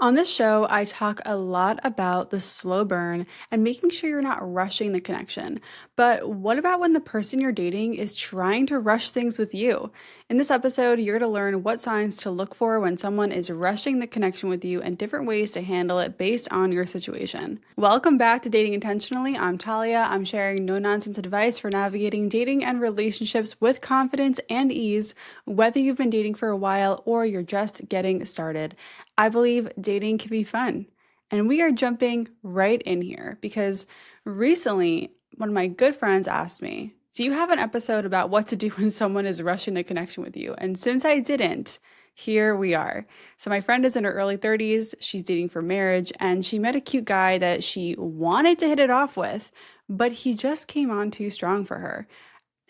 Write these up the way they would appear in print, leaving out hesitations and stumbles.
On this show, I talk a lot about the slow burn and making sure you're not rushing the connection. But what about when the person you're dating is trying to rush things with you? In this episode, you're going to learn what signs to look for when someone is rushing the connection with you and different ways to handle it based on your situation. Welcome back to Dating Intentionally. I'm Talia. I'm sharing no nonsense advice for navigating dating and relationships with confidence and ease, whether you've been dating for a while or you're just getting started. I believe dating can be fun. And we are jumping right in here because recently one of my good friends asked me, do you have an episode about what to do when someone is rushing the connection with you? And since I didn't, here we are. So, my friend is in her early 30s. She's dating for marriage, and she met a cute guy that she wanted to hit it off with, but he just came on too strong for her.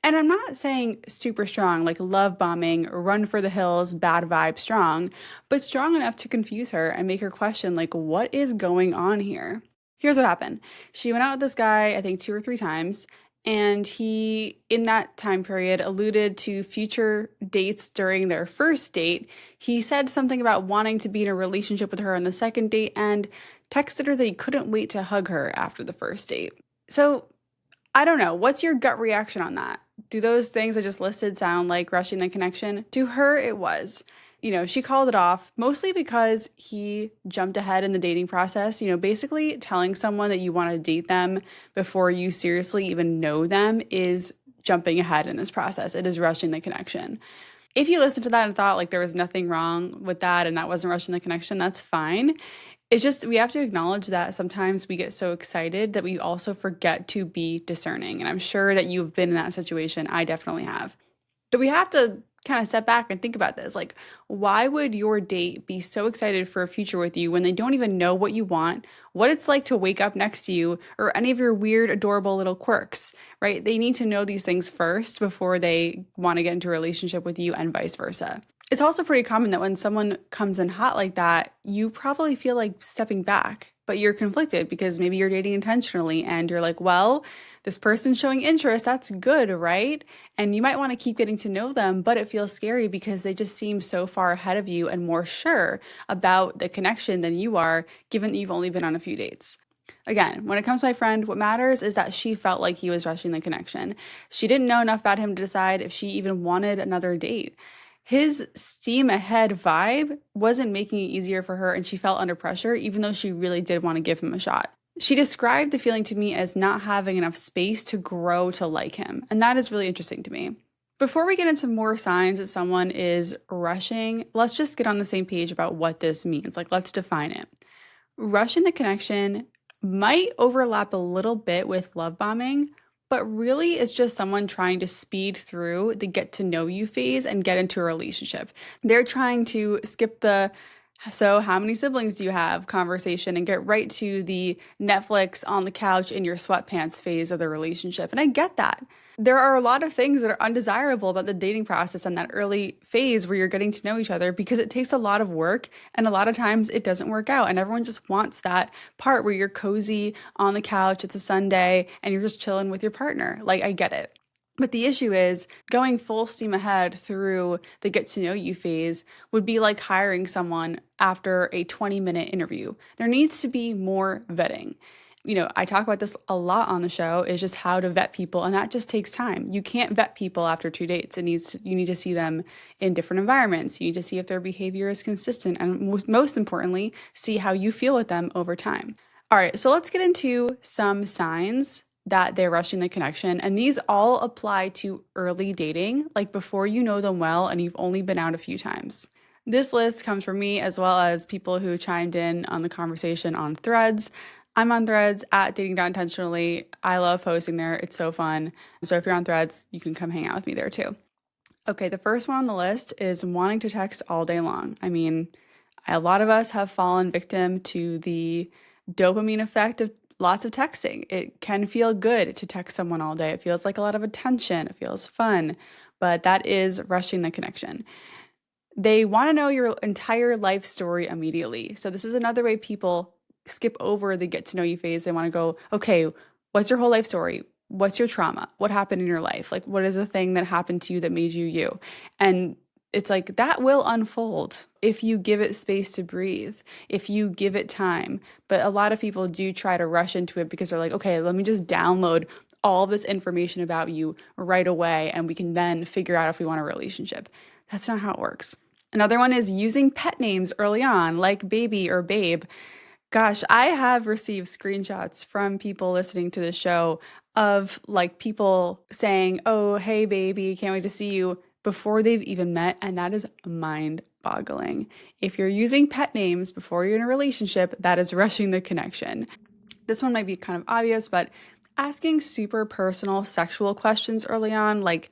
And I'm not saying super strong, like love bombing, run for the hills, bad vibe strong, but strong enough to confuse her and make her question, like, what is going on here? Here's what happened. She went out with this guy, I think 2 or 3 times, and he, in that time period, alluded to future dates during their first date. He said something about wanting to be in a relationship with her on the second date and texted her that he couldn't wait to hug her after the first date. So I don't know. What's your gut reaction on that? Do those things I just listed sound like rushing the connection? To her, it was. She called it off mostly because he jumped ahead in the dating process. Basically telling someone that you want to date them before you seriously even know them is jumping ahead in this process. It is rushing the connection. If you listened to that and thought like there was nothing wrong with that and that wasn't rushing the connection, that's fine. It's just we have to acknowledge that sometimes we get so excited that we also forget to be discerning. And I'm sure that you've been in that situation. I definitely have. But we have to kind of step back and think about this. Like, why would your date be so excited for a future with you when they don't even know what you want, what it's like to wake up next to you, or any of your weird, adorable little quirks, right? They need to know these things first before they want to get into a relationship with you and vice versa. It's also pretty common that when someone comes in hot like that, you probably feel like stepping back, but you're conflicted because maybe you're dating intentionally and you're like, well, this person's showing interest. That's good, right? And you might want to keep getting to know them, but it feels scary because they just seem so far ahead of you and more sure about the connection than you are, given that you've only been on a few dates. Again, when it comes to my friend, what matters is that she felt like he was rushing the connection. She didn't know enough about him to decide if she even wanted another date. His steam ahead vibe wasn't making it easier for her, and she felt under pressure, even though she really did want to give him a shot. She described the feeling to me as not having enough space to grow to like him, and that is really interesting to me. Before we get into more signs that someone is rushing, let's just get on the same page about what this means. Like, let's define it. Rushing the connection might overlap a little bit with love bombing, but really it's just someone trying to speed through the get to know you phase and get into a relationship. They're trying to skip the so how many siblings do you have conversation and get right to the Netflix on the couch in your sweatpants phase of the relationship. And I get that. There are a lot of things that are undesirable about the dating process and that early phase where you're getting to know each other because it takes a lot of work and a lot of times it doesn't work out. And everyone just wants that part where you're cozy on the couch, it's a Sunday, and you're just chilling with your partner. Like, I get it. But the issue is going full steam ahead through the get to know you phase would be like hiring someone after a 20-minute interview. There needs to be more vetting. I talk about this a lot on the show is just how to vet people, and that just takes time. You can't vet people after 2 dates. You need to see them in different environments. You need to see if their behavior is consistent, and most importantly, see how you feel with them over time. All right, so let's get into some signs that they're rushing the connection. And these all apply to early dating, like before you know them well and you've only been out a few times. This list comes from me as well as people who chimed in on the conversation on Threads. I'm on Threads at dating.intentionally. I love posting there. It's so fun. So if you're on Threads, you can come hang out with me there too. Okay, the first one on the list is wanting to text all day long. I mean, a lot of us have fallen victim to the dopamine effect of lots of texting. It can feel good to text someone all day. It feels like a lot of attention. It feels fun, but that is rushing the connection. They want to know your entire life story immediately. So this is another way people skip over the get to know you phase. They want to go, okay, what's your whole life story? What's your trauma? What happened in your life? Like, what is the thing that happened to you that made you you? And it's like that will unfold if you give it space to breathe, if you give it time. But a lot of people do try to rush into it because they're like, okay, let me just download all this information about you right away and we can then figure out if we want a relationship. That's not how it works. Another one is using pet names early on, like baby or babe. Gosh, I have received screenshots from people listening to the show of like people saying, "Oh, hey baby, can't wait to see you," before they've even met, and that is mind-boggling. If you're using pet names before you're in a relationship, that is rushing the connection. This one might be kind of obvious, but asking super personal sexual questions early on, like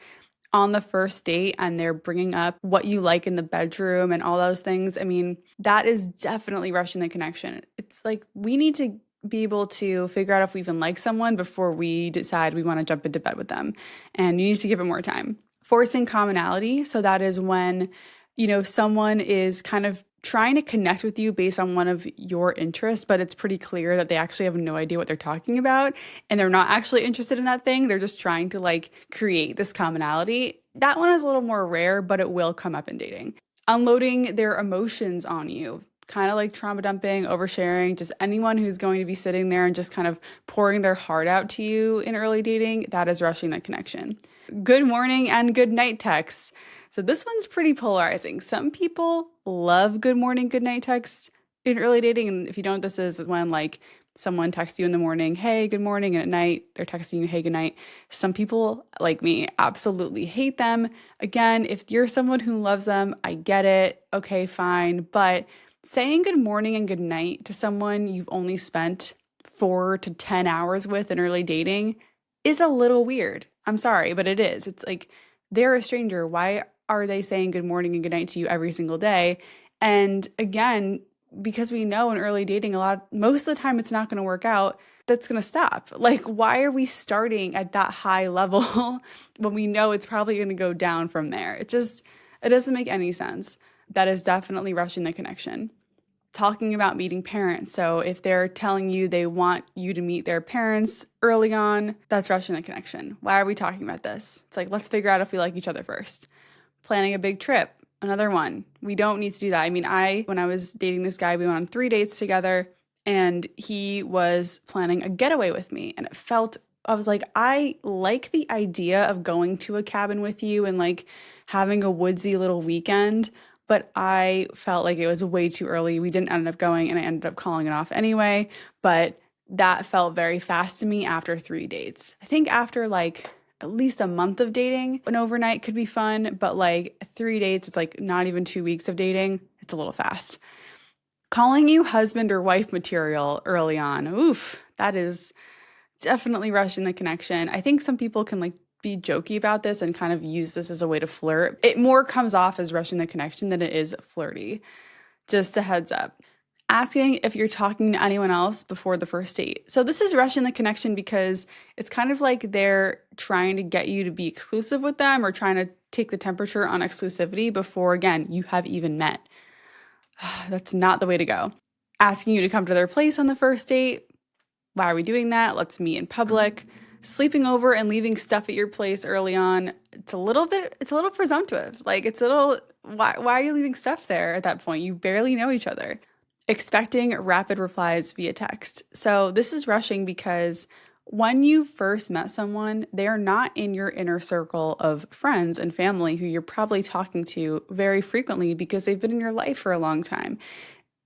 on the first date, and they're bringing up what you like in the bedroom and all those things, I mean, that is definitely rushing the connection. It's like we need to be able to figure out if we even like someone before we decide we want to jump into bed with them. And you need to give it more time. Forcing commonality. So that is when, someone is kind of trying to connect with you based on one of your interests, but it's pretty clear that they actually have no idea what they're talking about and they're not actually interested in that thing. They're just trying to like create this commonality. That one is a little more rare, but it will come up in dating. Unloading their emotions on you, kind of like trauma dumping, oversharing, just anyone who's going to be sitting there and just kind of pouring their heart out to you in early dating, that is rushing that connection. Good morning and good night texts. So this one's pretty polarizing. Some people love good morning, good night texts in early dating. And if you don't know what this is when like someone texts you in the morning, hey, good morning, and at night they're texting you, hey, good night. Some people, like me, absolutely hate them. Again, if you're someone who loves them, I get it. Okay, fine. But saying good morning and good night to someone you've only spent 4 to 10 hours with in early dating is a little weird. I'm sorry, but it is. It's like they're a stranger. Why are they saying good morning and good night to you every single day? And again, because we know in early dating most of the time it's not going to work out, that's going to stop. Like, why are we starting at that high level when we know it's probably going to go down from there? It doesn't make any sense. That is definitely rushing the connection. Talking about meeting parents. So if they're telling you they want you to meet their parents early on, that's rushing the connection. Why are we talking about this? It's like, let's figure out if we like each other first. Planning a big trip, another one. We don't need to do that. I mean, when I was dating this guy, we went on 3 dates together and he was planning a getaway with me. And I was like, I like the idea of going to a cabin with you and like having a woodsy little weekend, but I felt like it was way too early. We didn't end up going and I ended up calling it off anyway. But that felt very fast to me after 3 dates. I think after like at least a month of dating, an overnight could be fun, but like 3 dates, it's like not even 2 weeks of dating. It's a little fast. Calling you husband or wife material early on. Oof, that is definitely rushing the connection. I think some people can like be jokey about this and kind of use this as a way to flirt. It more comes off as rushing the connection than it is flirty. Just a heads up. Asking if you're talking to anyone else before the first date. So this is rushing the connection because it's kind of like they're trying to get you to be exclusive with them or trying to take the temperature on exclusivity before, again, you have even met. That's not the way to go. Asking you to come to their place on the first date. Why are we doing that? Let's meet in public. Sleeping over and leaving stuff at your place early on. It's a little presumptive. Like why are you leaving stuff there at that point? You barely know each other. Expecting rapid replies via text. So this is rushing because when you first met someone, they are not in your inner circle of friends and family who you're probably talking to very frequently because they've been in your life for a long time.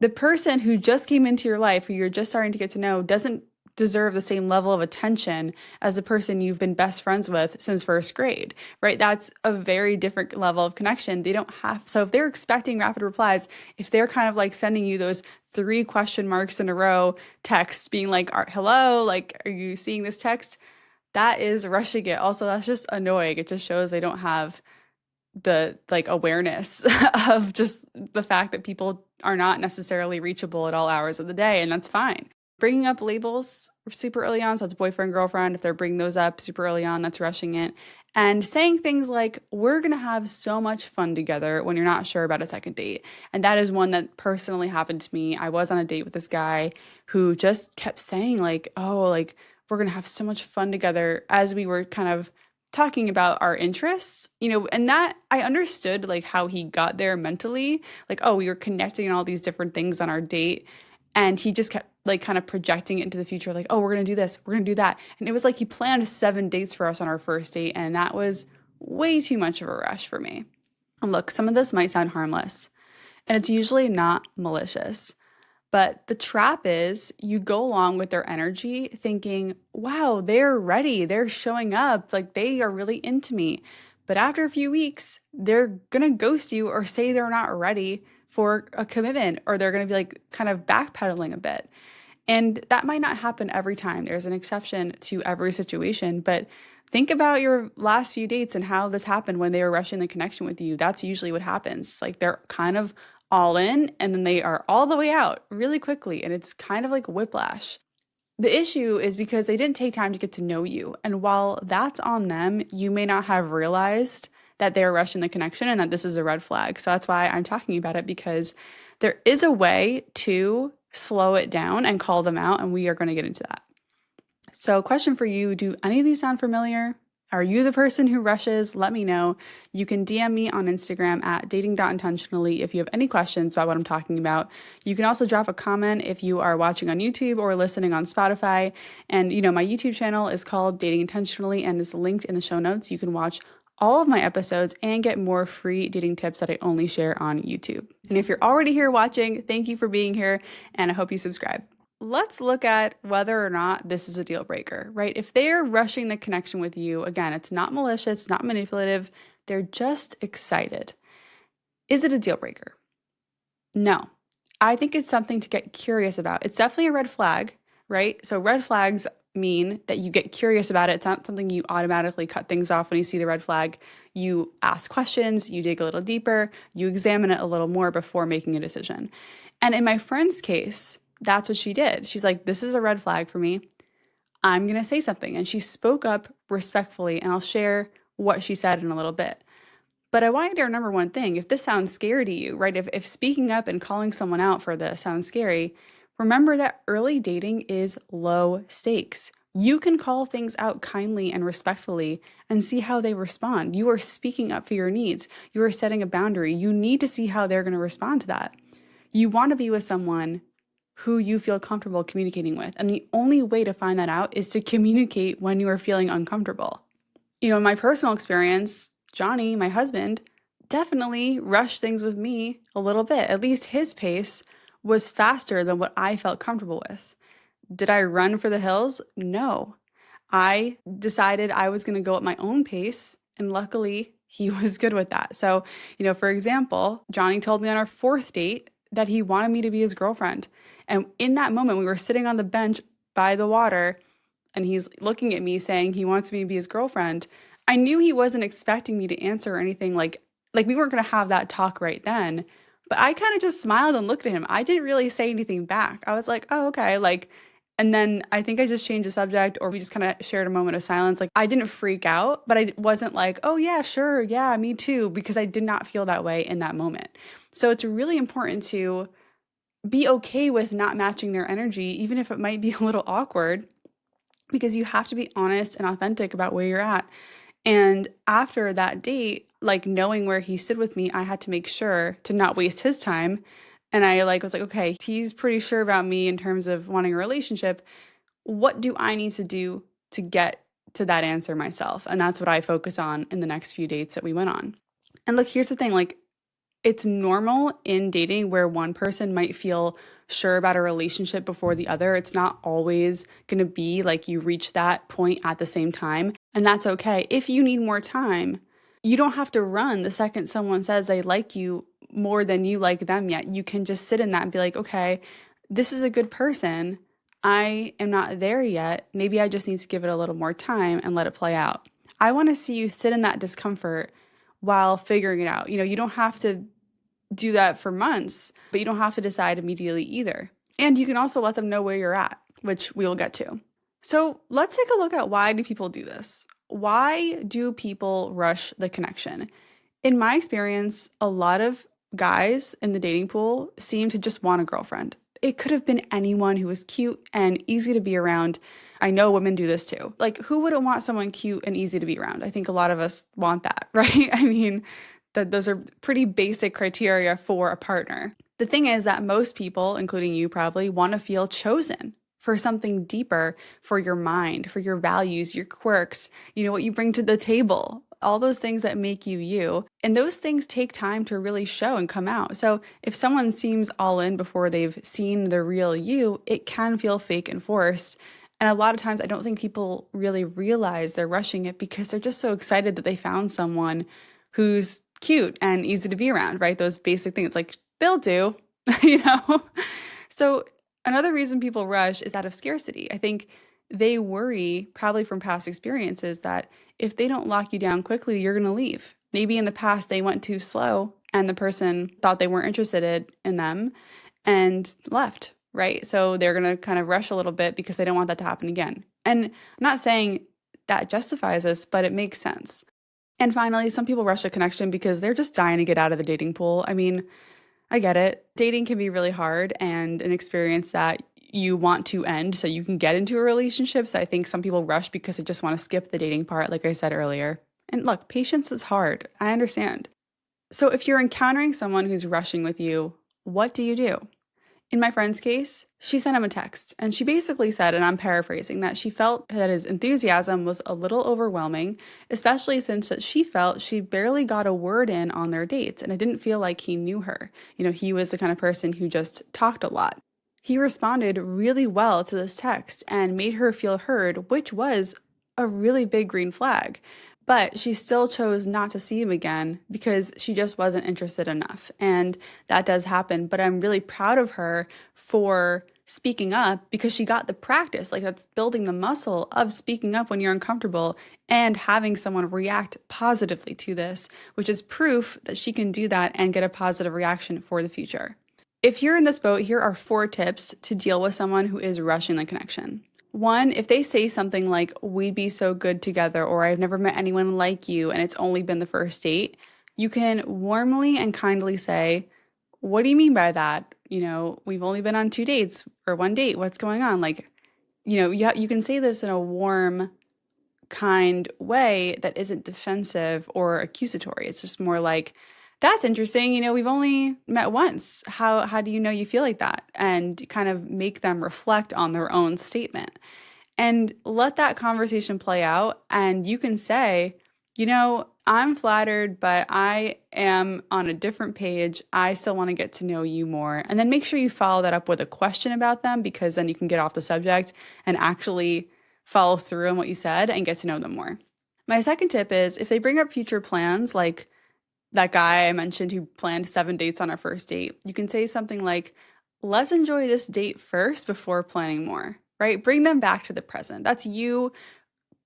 The person who just came into your life, who you're just starting to get to know, doesn't deserve the same level of attention as the person you've been best friends with since first grade, right? That's a very different level of connection. They don't have, so if they're expecting rapid replies, if they're kind of like sending you those 3 question marks in a row texts being like, hello, like, are you seeing this text? That is rushing it. Also, that's just annoying. It just shows they don't have the like awareness of just the fact that people are not necessarily reachable at all hours of the day, and that's fine. Bringing up labels super early on, so it's boyfriend, girlfriend. If they're bringing those up super early on, that's rushing it. And saying things like, we're going to have so much fun together when you're not sure about a second date. And that is one that personally happened to me. I was on a date with this guy who just kept saying like, oh, like we're going to have so much fun together as we were kind of talking about our interests, and that I understood like how he got there mentally. Like, oh, we were connecting on all these different things on our date. And he just kept like kind of projecting it into the future, like, oh, we're gonna do this, we're gonna do that. And it was like he planned 7 dates for us on our first date, and that was way too much of a rush for me. And look, some of this might sound harmless, and it's usually not malicious. But the trap is you go along with their energy thinking, wow, they're ready. They're showing up. Like they are really into me. But after a few weeks, they're going to ghost you or say they're not ready for a commitment, or they're going to be like kind of backpedaling a bit. And that might not happen every time. There's an exception to every situation. But think about your last few dates and how this happened when they were rushing the connection with you. That's usually what happens. Like they're kind of all in and then they are all the way out really quickly. And it's kind of like whiplash. The issue is because they didn't take time to get to know you. And while that's on them, you may not have realized that they're rushing the connection and that this is a red flag. So that's why I'm talking about it, because there is a way to slow it down and call them out. And we are going to get into that. So, question for you, do any of these sound familiar? Are you the person who rushes? Let me know. You can DM me on Instagram at dating.intentionally if you have any questions about what I'm talking about. You can also drop a comment if you are watching on YouTube or listening on Spotify. And, my YouTube channel is called Dating Intentionally and is linked in the show notes. You can watch all of my episodes and get more free dating tips that I only share on YouTube. And if you're already here watching, thank you for being here, and I hope you subscribe. Let's look at whether or not this is a deal breaker, right? If they're rushing the connection with you, again, it's not malicious, it's not manipulative, they're just excited. Is it a deal breaker? No. I think it's something to get curious about. It's definitely a red flag, right? So red flags mean that you get curious about it. It's not something you automatically cut things off when you see the red flag. You ask questions, you dig a little deeper, you examine it a little more before making a decision. And in my friend's case, that's what she did. She's like, this is a red flag for me. I'm going to say something. And she spoke up respectfully, and I'll share what she said in a little bit. But I want you to remember one thing. If this sounds scary to you, right? If speaking up and calling someone out for this sounds scary, remember that early dating is low stakes. You can call things out kindly and respectfully and see how they respond. You are speaking up for your needs. You are setting a boundary. You need to see how they're going to respond to that. You want to be with someone who you feel comfortable communicating with. And the only way to find that out is to communicate when you are feeling uncomfortable. In my personal experience, Johnny, my husband, definitely rushed things with me a little bit. At least his pace was faster than what I felt comfortable with. Did I run for the hills? No. I decided I was going to go at my own pace, and luckily he was good with that. So, for example, Johnny told me on our fourth date that he wanted me to be his girlfriend. And in that moment, we were sitting on the bench by the water, and he's looking at me saying he wants me to be his girlfriend. I knew he wasn't expecting me to answer or anything like we weren't going to have that talk right then. But I kind of just smiled and looked at him. I didn't really say anything back. I was like, oh, okay. And then I think I just changed the subject, or we just kind of shared a moment of silence. Like I didn't freak out, but I wasn't like, oh yeah, sure. Yeah, me too. Because I did not feel that way in that moment. So it's really important to be okay with not matching their energy, even if it might be a little awkward, because you have to be honest and authentic about where you're at. And after that date, like knowing where he stood with me, I had to make sure to not waste his time. And I was like, okay, he's pretty sure about me in terms of wanting a relationship. What do I need to do to get to that answer myself? And that's what I focus on in the next few dates that we went on. And look, here's the thing, it's normal in dating where one person might feel sure about a relationship before the other. It's not always going to be like you reach that point at the same time. And that's okay. If you need more time, you don't have to run the second someone says they like you more than you like them yet. You can just sit in that and be like, okay, this is a good person. I am not there yet. Maybe I just need to give it a little more time and let it play out. I want to see you sit in that discomfort while figuring it out. You don't have to do that for months, but you don't have to decide immediately either. And you can also let them know where you're at, which we will get to. So let's take a look at, why do people do this? Why do people rush the connection? In my experience, a lot of guys in the dating pool seem to just want a girlfriend. it could have been anyone who was cute and easy to be around. I know women do this too. Like, who wouldn't want someone cute and easy to be around? I think a lot of us want that, right? I mean, that those are pretty basic criteria for a partner. The thing is that most people, including you probably, want to feel chosen for something deeper, for your mind, for your values, your quirks, what you bring to the table, all those things that make you you. And those things take time to really show and come out. So if someone seems all in before they've seen the real you, it can feel fake and forced. And a lot of times, I don't think people really realize they're rushing it because they're just so excited that they found someone who's cute and easy to be around, right? Those basic things like they'll do, you know? So another reason people rush is out of scarcity. I think they worry, probably from past experiences, that if they don't lock you down quickly, you're going to leave. Maybe in the past they went too slow and the person thought they weren't interested in them and left, right? So they're going to kind of rush a little bit because they don't want that to happen again. And I'm not saying that justifies us, but it makes sense. And finally, some people rush a connection because they're just dying to get out of the dating pool. I mean, I get it. Dating can be really hard and an experience that you want to end so you can get into a relationship. So I think some people rush because they just want to skip the dating part, like I said earlier. And look, patience is hard. I understand. So if you're encountering someone who's rushing with you, what do you do? In my friend's case, she sent him a text and she basically said, and I'm paraphrasing, that she felt that his enthusiasm was a little overwhelming, especially since that she felt she barely got a word in on their dates and it didn't feel like he knew her. He was the kind of person who just talked a lot. He responded really well to this text and made her feel heard, which was a really big green flag. But she still chose not to see him again because she just wasn't interested enough. And that does happen. But I'm really proud of her for speaking up because she got the practice. Like, that's building the muscle of speaking up when you're uncomfortable and having someone react positively to this, which is proof that she can do that and get a positive reaction for the future. If you're in this boat, here are 4 tips to deal with someone who is rushing the connection. One, if they say something like, we'd be so good together, or I've never met anyone like you, and it's only been the first date, you can warmly and kindly say, what do you mean by that? We've only been on 2 dates or 1 date. What's going on? Like, you can say this in a warm, kind way that isn't defensive or accusatory. It's just more like, that's interesting. We've only met once. How do you know you feel like that? And kind of make them reflect on their own statement and let that conversation play out. And you can say, I'm flattered, but I am on a different page. I still want to get to know you more. And then make sure you follow that up with a question about them, because then you can get off the subject and actually follow through on what you said and get to know them more. My second tip is, if they bring up future plans, like that guy I mentioned who planned 7 dates on our first date, you can say something like, let's enjoy this date first before planning more, right? Bring them back to the present. That's you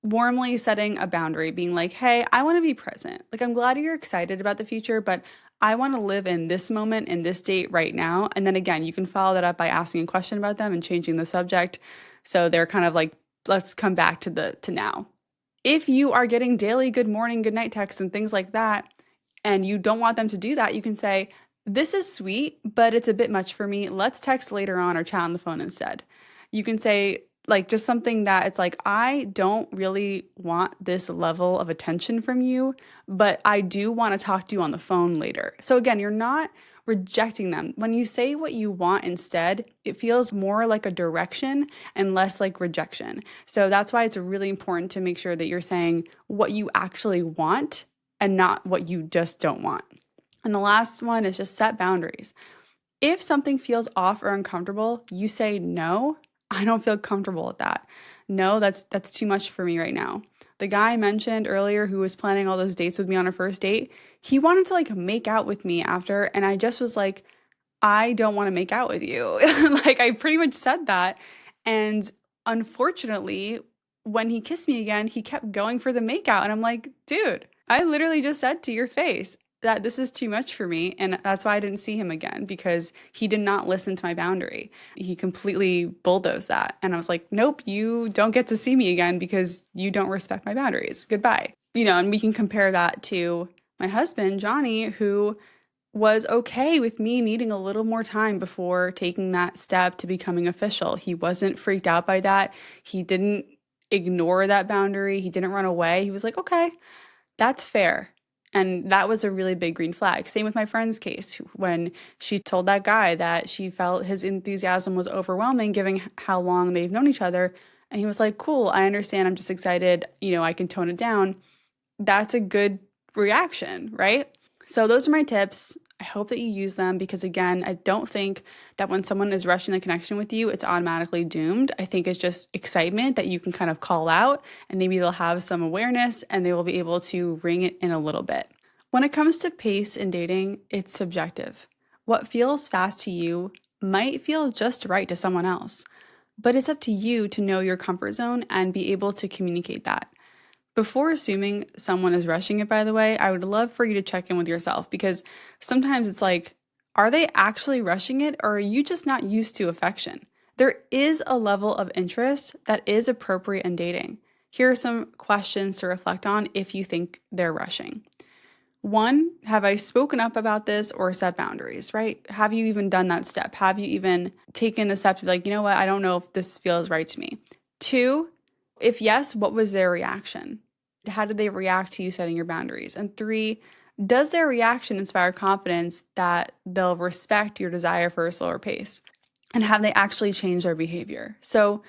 warmly setting a boundary, being like, hey, I want to be present. Like, I'm glad you're excited about the future, but I want to live in this moment, in this date right now. And then again, you can follow that up by asking a question about them and changing the subject. So they're kind of like, let's come back to now. If you are getting daily good morning, good night texts and things like that, and you don't want them to do that, you can say, this is sweet, but it's a bit much for me. Let's text later on or chat on the phone instead. You can say, like, just something that it's like, I don't really want this level of attention from you, but I do want to talk to you on the phone later. So again, you're not rejecting them. When you say what you want instead, it feels more like a direction and less like rejection. So that's why it's really important to make sure that you're saying what you actually want and not what you just don't want. And the last one is just set boundaries. If something feels off or uncomfortable, you say, no, I don't feel comfortable with that. No, that's too much for me right now. The guy I mentioned earlier who was planning all those dates with me on a first date, he wanted to like make out with me after, and I just was like, I don't want to make out with you. Like, I pretty much said that. And unfortunately, when he kissed me again, he kept going for the makeout. And I'm like, dude, I literally just said to your face that this is too much for me. And that's why I didn't see him again, because he did not listen to my boundary. He completely bulldozed that. And I was like, nope, you don't get to see me again because you don't respect my boundaries. Goodbye. And we can compare that to my husband, Johnny, who was okay with me needing a little more time before taking that step to becoming official. He wasn't freaked out by that. He didn't ignore that boundary. He didn't run away. He was like, okay, that's fair. And that was a really big green flag. Same with my friend's case when she told that guy that she felt his enthusiasm was overwhelming given how long they've known each other. And he was like, cool, I understand. I'm just excited. I can tone it down. That's a good reaction, right? So those are my tips. I hope that you use them because, again, I don't think that when someone is rushing the connection with you, it's automatically doomed. I think it's just excitement that you can kind of call out, and maybe they'll have some awareness and they will be able to ring it in a little bit. When it comes to pace in dating, it's subjective. What feels fast to you might feel just right to someone else, but it's up to you to know your comfort zone and be able to communicate that. Before assuming someone is rushing it, by the way, I would love for you to check in with yourself because sometimes it's like, are they actually rushing it or are you just not used to affection? There is a level of interest that is appropriate in dating. Here are some questions to reflect on if you think they're rushing. One, have I spoken up about this or set boundaries, right? Have you even done that step? Have you even taken the step to be like, you know what, I don't know if this feels right to me? Two, if yes, what was their reaction? How did they react to you setting your boundaries? And three, does their reaction inspire confidence that they'll respect your desire for a slower pace? And have they actually changed their behavior? So,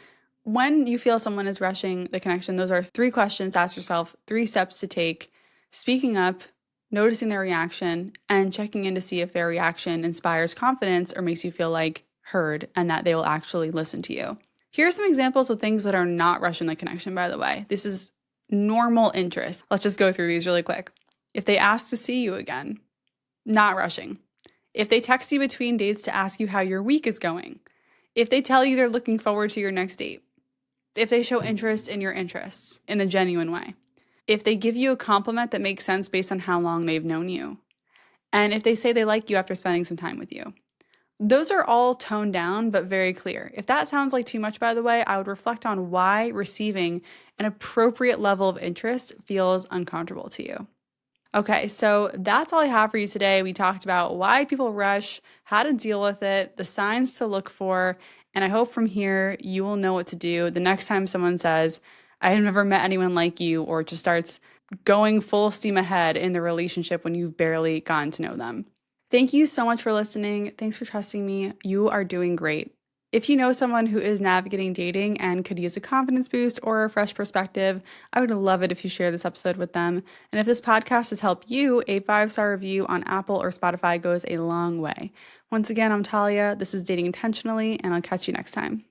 when you feel someone is rushing the connection, those are three questions to ask yourself, three steps to take: speaking up, noticing their reaction, and checking in to see if their reaction inspires confidence or makes you feel like heard and that they will actually listen to you. Here are some examples of things that are not rushing the connection, by the way. This is normal interest. Let's just go through these really quick. If they ask to see you again, not rushing. If they text you between dates to ask you how your week is going. If they tell you they're looking forward to your next date. If they show interest in your interests in a genuine way. If they give you a compliment that makes sense based on how long they've known you. And if they say they like you after spending some time with you. Those are all toned down, but very clear. If that sounds like too much, by the way, I would reflect on why receiving an appropriate level of interest feels uncomfortable to you. Okay, so that's all I have for you today. We talked about why people rush, how to deal with it, the signs to look for, and I hope from here you will know what to do the next time someone says, I have never met anyone like you, or just starts going full steam ahead in the relationship when you've barely gotten to know them. Thank you so much for listening. Thanks for trusting me. You are doing great. If you know someone who is navigating dating and could use a confidence boost or a fresh perspective, I would love it if you share this episode with them. And if this podcast has helped you, a 5-star review on Apple or Spotify goes a long way. Once again, I'm Talia. This is Dating Intentionally, and I'll catch you next time.